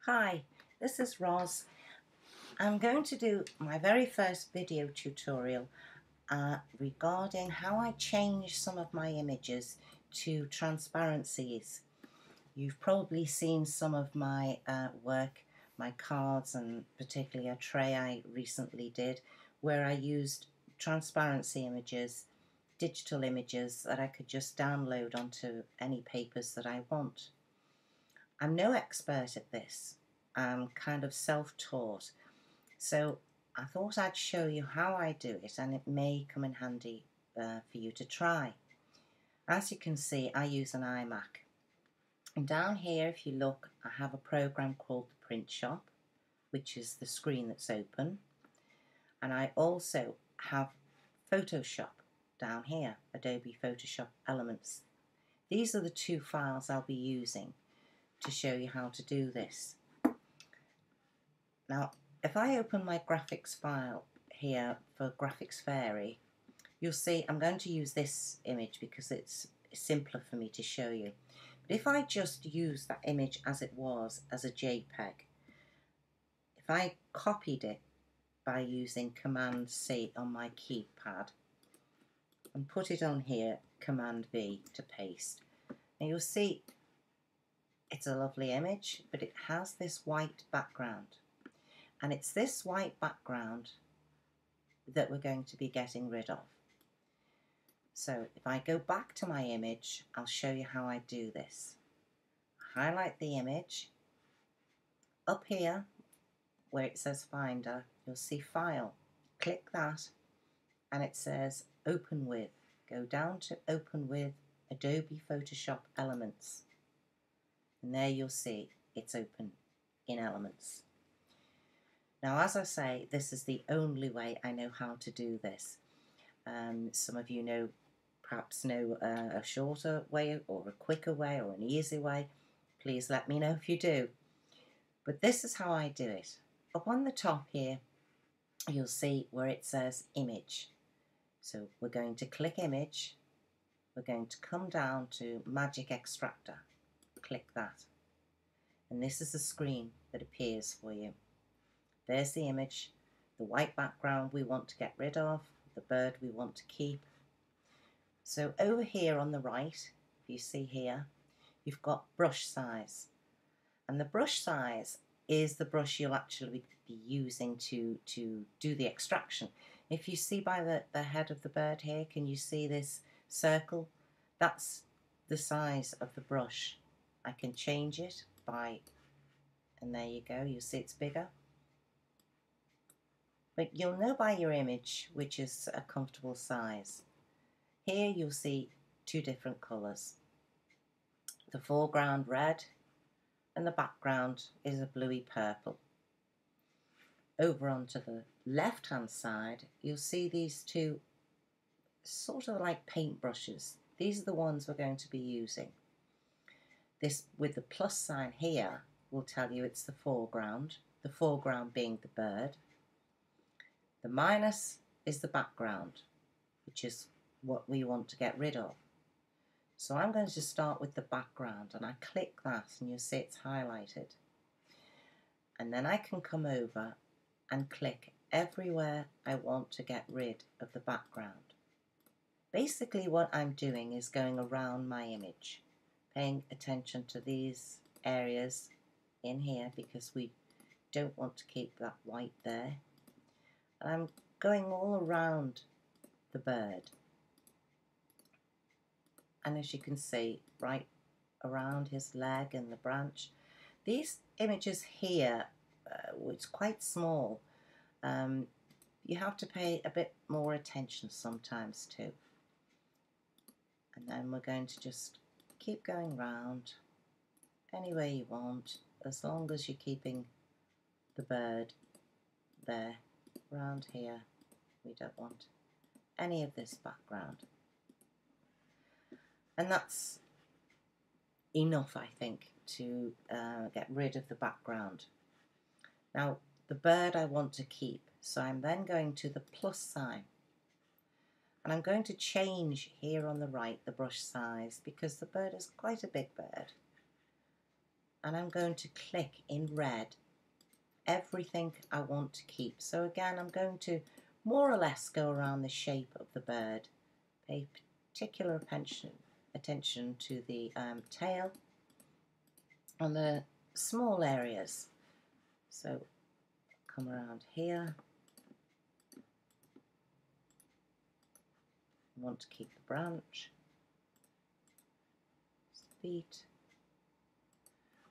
Hi, this is Roz. I'm going to do my very first video tutorial regarding how I change some of my images to transparencies. You've probably seen some of my work, my cards, and particularly a tray I recently did where I used transparency images, digital images that I could just download onto any papers that I want. I'm no expert at this. I'm kind of self-taught. So I thought I'd show you how I do it, and it may come in handy for you to try. As you can see, I use an iMac. And down here, if you look, I have a program called the Print Shop, which is the screen that's open. And I also have Photoshop down here, Adobe Photoshop Elements. These are the two files I'll be using to show you how to do this. Now, if I open my graphics file here for Graphics Fairy, you'll see I'm going to use this image because it's simpler for me to show you. But if I just use that image as it was, as a JPEG, if I copied it by using Command C on my keypad and put it on here, Command V to paste, and you'll see it's a lovely image, but it has this white background. And it's this white background that we're going to be getting rid of. So if I go back to my image, I'll show you how I do this. Highlight the image. Up here, where it says Finder, you'll see File. Click that, and it says Open With. Go down to Open With Adobe Photoshop Elements. And there you'll see it's open in Elements. Now, as I say, this is the only way I know how to do this. Some of you perhaps know a shorter way or a quicker way or an easy way. Please let me know if you do. But this is how I do it. Up on the top here, you'll see where it says Image. So we're going to click Image. We're going to come down to Magic Extractor. Click that. And this is the screen that appears for you. There's the image, the white background we want to get rid of, the bird we want to keep. So over here on the right, if you see here, you've got brush size. And the brush size is the brush you'll actually be using to do the extraction. If you see by the head of the bird here, can you see this circle? That's the size of the brush. I can change it by, and there you go, you see it's bigger. But you'll know by your image which is a comfortable size. Here you'll see two different colours. The foreground red and the background is a bluey purple. Over onto the left hand side you'll see these two sort of like paint brushes. These are the ones we're going to be using. This with the plus sign here will tell you it's the foreground being the bird. The minus is the background, which is what we want to get rid of. So I'm going to start with the background, and I click that and you'll see it's highlighted. And then I can come over and click everywhere I want to get rid of the background. Basically what I'm doing is going around my image, paying attention to these areas in here because we don't want to keep that white there. And I'm going all around the bird, and as you can see, right around his leg and the branch. These images here, it's quite small. You have to pay a bit more attention sometimes too. And then we're going to just keep going round any way you want, as long as you're keeping the bird there. Around here, we don't want any of this background. And that's enough, I think, to get rid of the background. Now, the bird I want to keep, so I'm then going to the plus sign. And I'm going to change here on the right the brush size because the bird is quite a big bird. and I'm going to click in red everything I want to keep. So again, I'm going to more or less go around the shape of the bird, pay particular attention to the tail and the small areas. So come around here. I want to keep the branch, feet.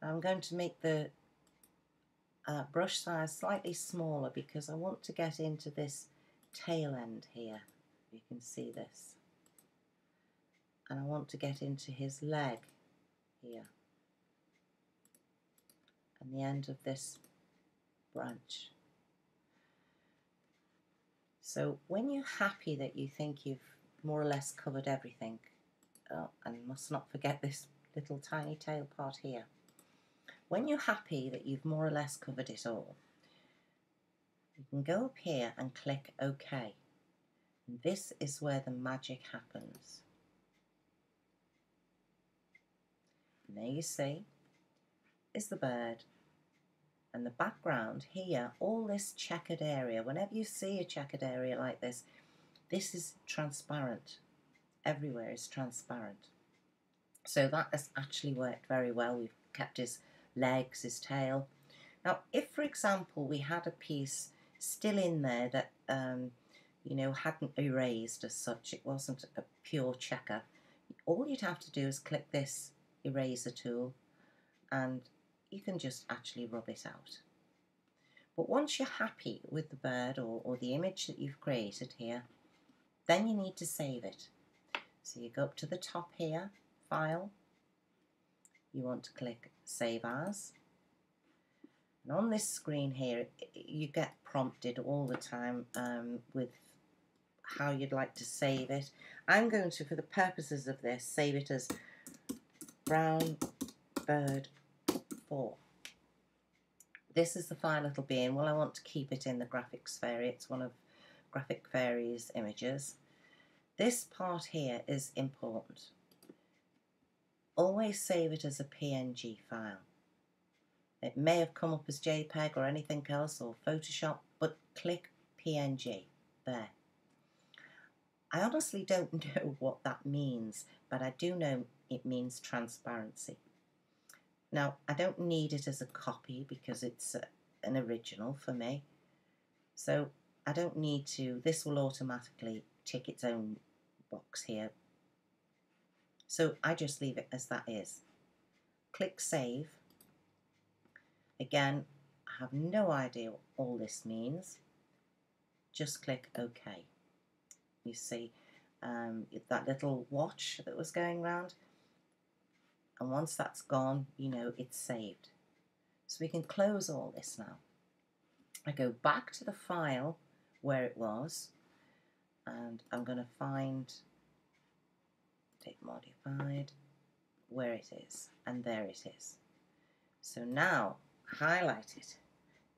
I'm going to make the brush size slightly smaller because I want to get into this tail end here. You can see this. And I want to get into his leg here and the end of this branch. So when you're happy that you think you've more or less covered everything, and must not forget this little tiny tail part here. When you're happy that you've more or less covered it all, you can go up here and click OK. And this is where the magic happens. And there you see is the bird. And the background here, all this checkered area, whenever you see a checkered area like this is transparent. Everywhere is transparent. So that has actually worked very well. We've kept his legs, his tail. Now, if, for example, we had a piece still in there that, you know, hadn't erased as such, it wasn't a pure checker, all you'd have to do is click this eraser tool and you can just actually rub it out. But once you're happy with the bird or the image that you've created here, then you need to save it. So you go up to the top here, File, you want to click Save As. And on this screen here, you get prompted all the time with how you'd like to save it. I'm going to, for the purposes of this, save it as Brown Bird 4. This is the file it'll be in. Well, I want to keep it in the Graphics Fairy. It's one of Graphic Fairy's images. This part here is important. Always save it as a PNG file. It may have come up as JPEG or anything else or Photoshop, but click PNG there. I honestly don't know what that means, but I do know it means transparency. Now, I don't need it as a copy because it's an original for me. So I don't need to, this will automatically tick its own box here. So I just leave it as that is. Click Save. Again, I have no idea what all this means. Just click OK. You see that little watch that was going round. And once that's gone, you know it's saved. So we can close all this now. I go back to the file where it was, and I'm going to find Date Modified, where it is, and there it is. So now, highlight it,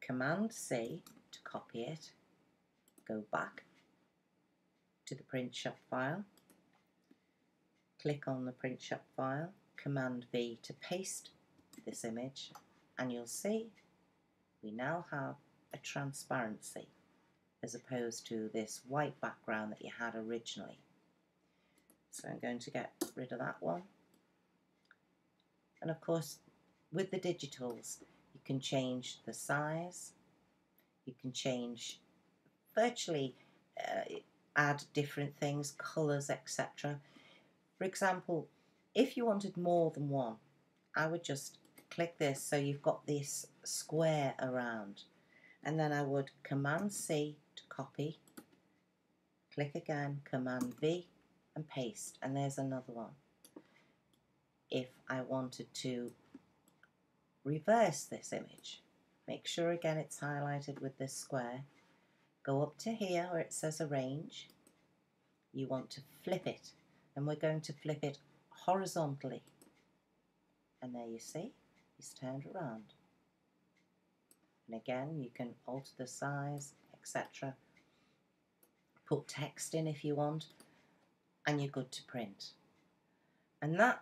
Command C to copy it, go back to the print shop file, click on the print shop file, Command V to paste this image, and you'll see we now have a transparency as opposed to this white background that you had originally. So I'm going to get rid of that one. And of course, with the digitals, you can change the size, you can change virtually, add different things, colours, etc. For example, if you wanted more than one, I would just click this so you've got this square around, and then I would Command C to copy, click again, Command V and paste, and there's another one. If I wanted to reverse this image, make sure again it's highlighted with this square, go up to here where it says Arrange, you want to flip it, and we're going to flip it horizontally, and there you see, it's turned around. And again, you can alter the size, etc. Put text in if you want, and you're good to print. And that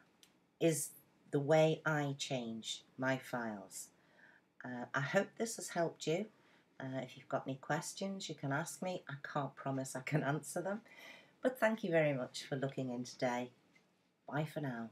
is the way I change my files. I hope this has helped you. If you've got any questions, you can ask me. I can't promise I can answer them, but thank you very much for looking in today. Bye for now.